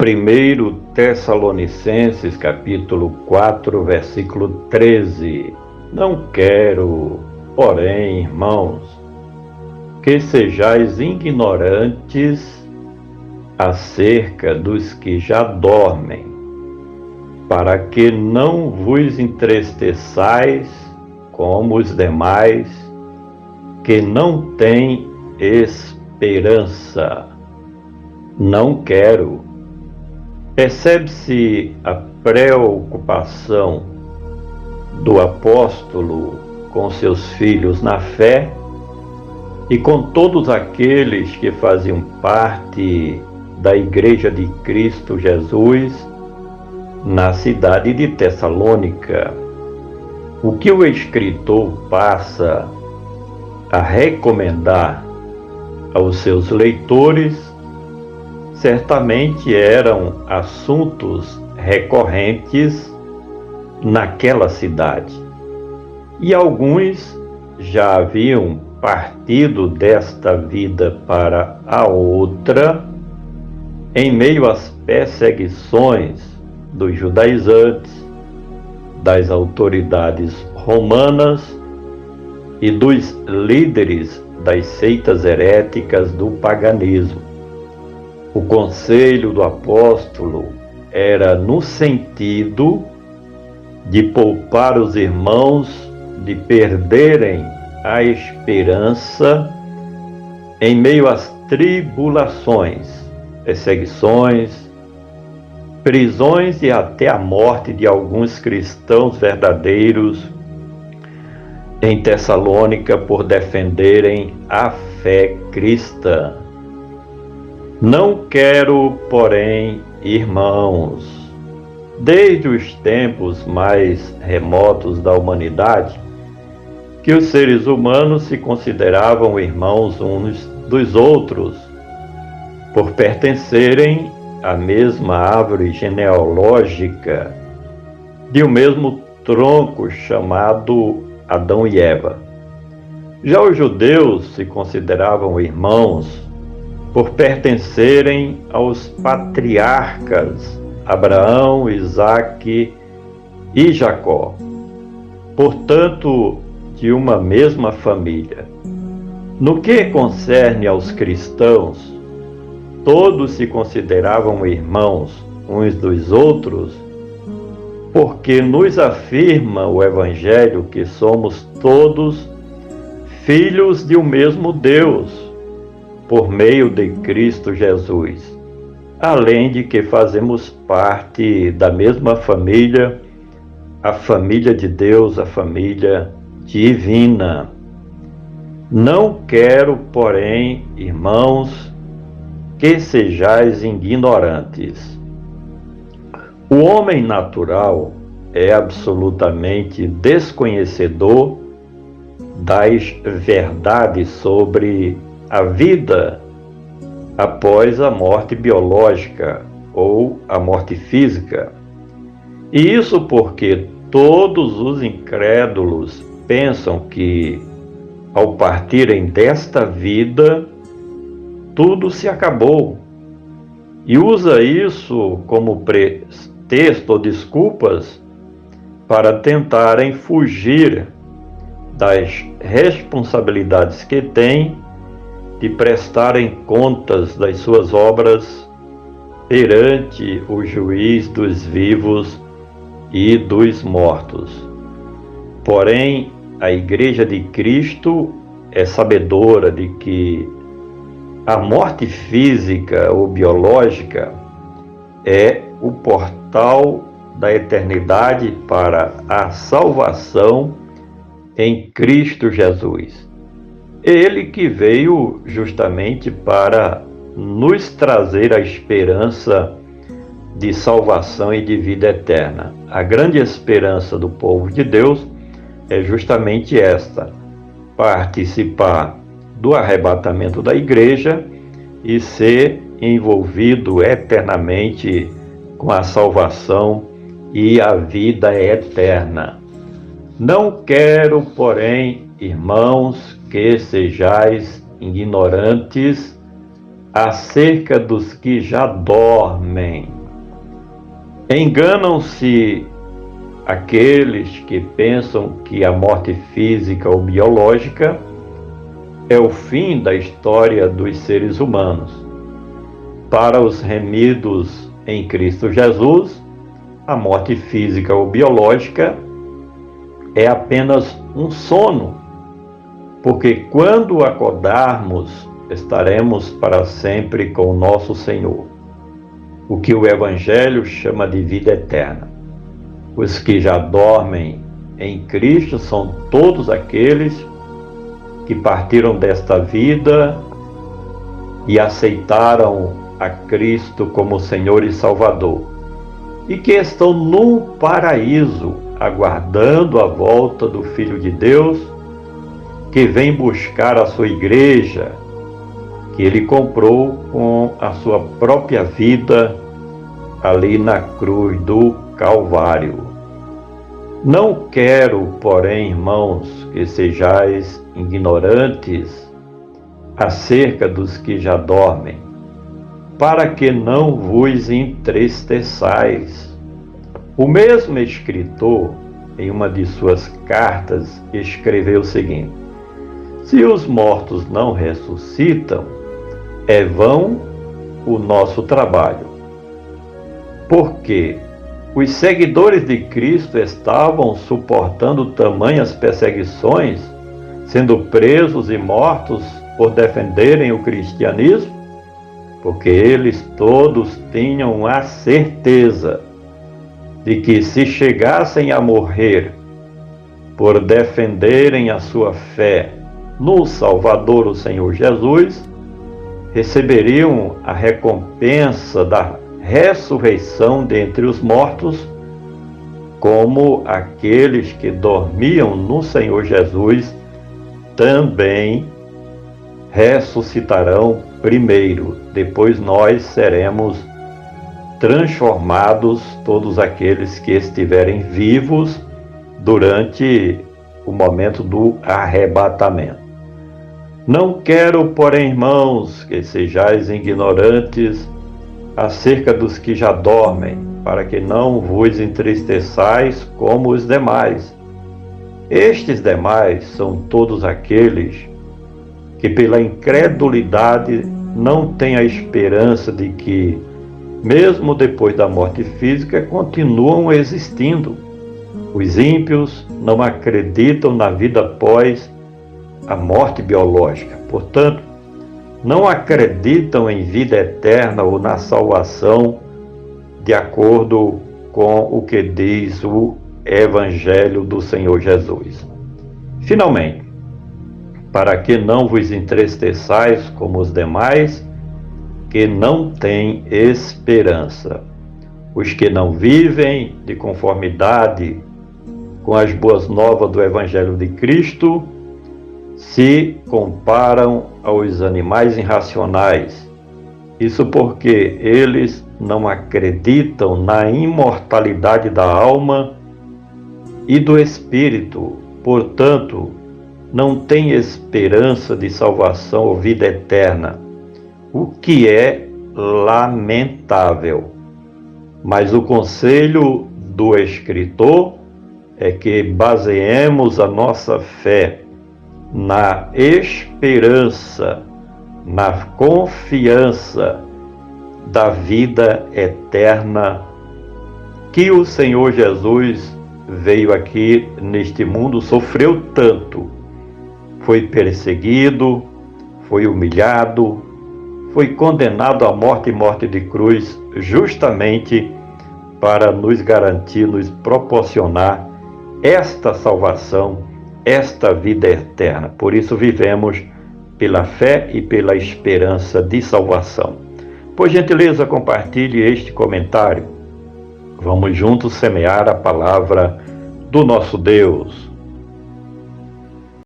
1 Tessalonicenses, capítulo 4, versículo 13. Não quero, porém, irmãos, que sejais ignorantes acerca dos que já dormem, para que não vos entristeçais como os demais, que não têm esperança. Não quero. Percebe-se a preocupação do apóstolo com seus filhos na fé e com todos aqueles que faziam parte da Igreja de Cristo Jesus na cidade de Tessalônica. O que o escritor passa a recomendar aos seus leitores certamente eram assuntos recorrentes naquela cidade. E alguns já haviam partido desta vida para a outra em meio às perseguições dos judaizantes, das autoridades romanas e dos líderes das seitas heréticas do paganismo. O conselho do apóstolo era no sentido de poupar os irmãos de perderem a esperança em meio às tribulações, perseguições, prisões e até a morte de alguns cristãos verdadeiros em Tessalônica por defenderem a fé cristã. Não quero, porém, irmãos, desde os tempos mais remotos da humanidade, que os seres humanos se consideravam irmãos uns dos outros, por pertencerem à mesma árvore genealógica, de um mesmo tronco chamado Adão e Eva. Já os judeus se consideravam irmãos por pertencerem aos patriarcas Abraão, Isaque e Jacó, portanto, de uma mesma família. No que concerne aos cristãos, todos se consideravam irmãos uns dos outros, porque nos afirma o Evangelho que somos todos filhos de um mesmo Deus, por meio de Cristo Jesus, além de que fazemos parte da mesma família, a família de Deus, a família divina. Não quero, porém, irmãos, que sejais ignorantes. O homem natural é absolutamente desconhecedor das verdades sobre a vida após a morte biológica ou a morte física. E isso porque todos os incrédulos pensam que, ao partirem desta vida, tudo se acabou. E usa isso como pretexto ou desculpas para tentarem fugir das responsabilidades que têm de prestarem contas das suas obras perante o juiz dos vivos e dos mortos. Porém, a Igreja de Cristo é sabedora de que a morte física ou biológica é o portal da eternidade para a salvação em Cristo Jesus. Ele que veio justamente para nos trazer a esperança de salvação e de vida eterna. A grande esperança do povo de Deus é justamente esta: participar do arrebatamento da igreja e ser envolvido eternamente com a salvação e a vida eterna. Não quero, porém, irmãos, que sejais ignorantes acerca dos que já dormem, Enganam-se aqueles que pensam que a morte física ou biológica é o fim da história dos seres humanos. Para os remidos em Cristo Jesus, a morte física ou biológica é apenas um sono, porque quando acordarmos, estaremos para sempre com o nosso Senhor, o que o Evangelho chama de vida eterna. Os que já dormem em Cristo são todos aqueles que partiram desta vida e aceitaram a Cristo como Senhor e Salvador, e que estão no paraíso, aguardando a volta do Filho de Deus, que vem buscar a sua igreja, que ele comprou com a sua própria vida ali na cruz do Calvário. Não quero, porém, irmãos, que sejais ignorantes acerca dos que já dormem, para que não vos entristeçais. O mesmo escritor, em uma de suas cartas, escreveu o seguinte: se os mortos não ressuscitam, é vão o nosso trabalho. Porque os seguidores de Cristo estavam suportando tamanhas perseguições, sendo presos e mortos por defenderem o cristianismo, porque eles todos tinham a certeza de que se chegassem a morrer por defenderem a sua fé no Salvador, o Senhor Jesus, receberiam a recompensa da ressurreição dentre os mortos, como aqueles que dormiam no Senhor Jesus também ressuscitarão primeiro. Depois nós seremos transformados, todos aqueles que estiverem vivos durante o momento do arrebatamento. Não quero, porém, irmãos, que sejais ignorantes acerca dos que já dormem, para que não vos entristeçais como os demais. Estes demais são todos aqueles que pela incredulidade não têm a esperança de que, mesmo depois da morte física, continuam existindo. Os ímpios não acreditam na vida após a morte biológica, portanto, não acreditam em vida eterna ou na salvação, de acordo com o que diz o Evangelho do Senhor Jesus. Finalmente, para que não vos entristeçais como os demais, que não têm esperança. Os que não vivem de conformidade com as boas novas do Evangelho de Cristo se comparam aos animais irracionais. Isso porque eles não acreditam na imortalidade da alma e do espírito, portanto, não têm esperança de salvação ou vida eterna, o que é lamentável. Mas o conselho do escritor é que baseemos a nossa fé na esperança, na confiança da vida eterna que o Senhor Jesus veio aqui neste mundo, sofreu tanto, foi perseguido, foi humilhado, foi condenado à morte e morte de cruz, justamente para nos garantir, nos proporcionar esta salvação, esta vida eterna. Por isso vivemos pela fé e pela esperança de salvação. Por gentileza, compartilhe este comentário. Vamos juntos semear a palavra do nosso Deus.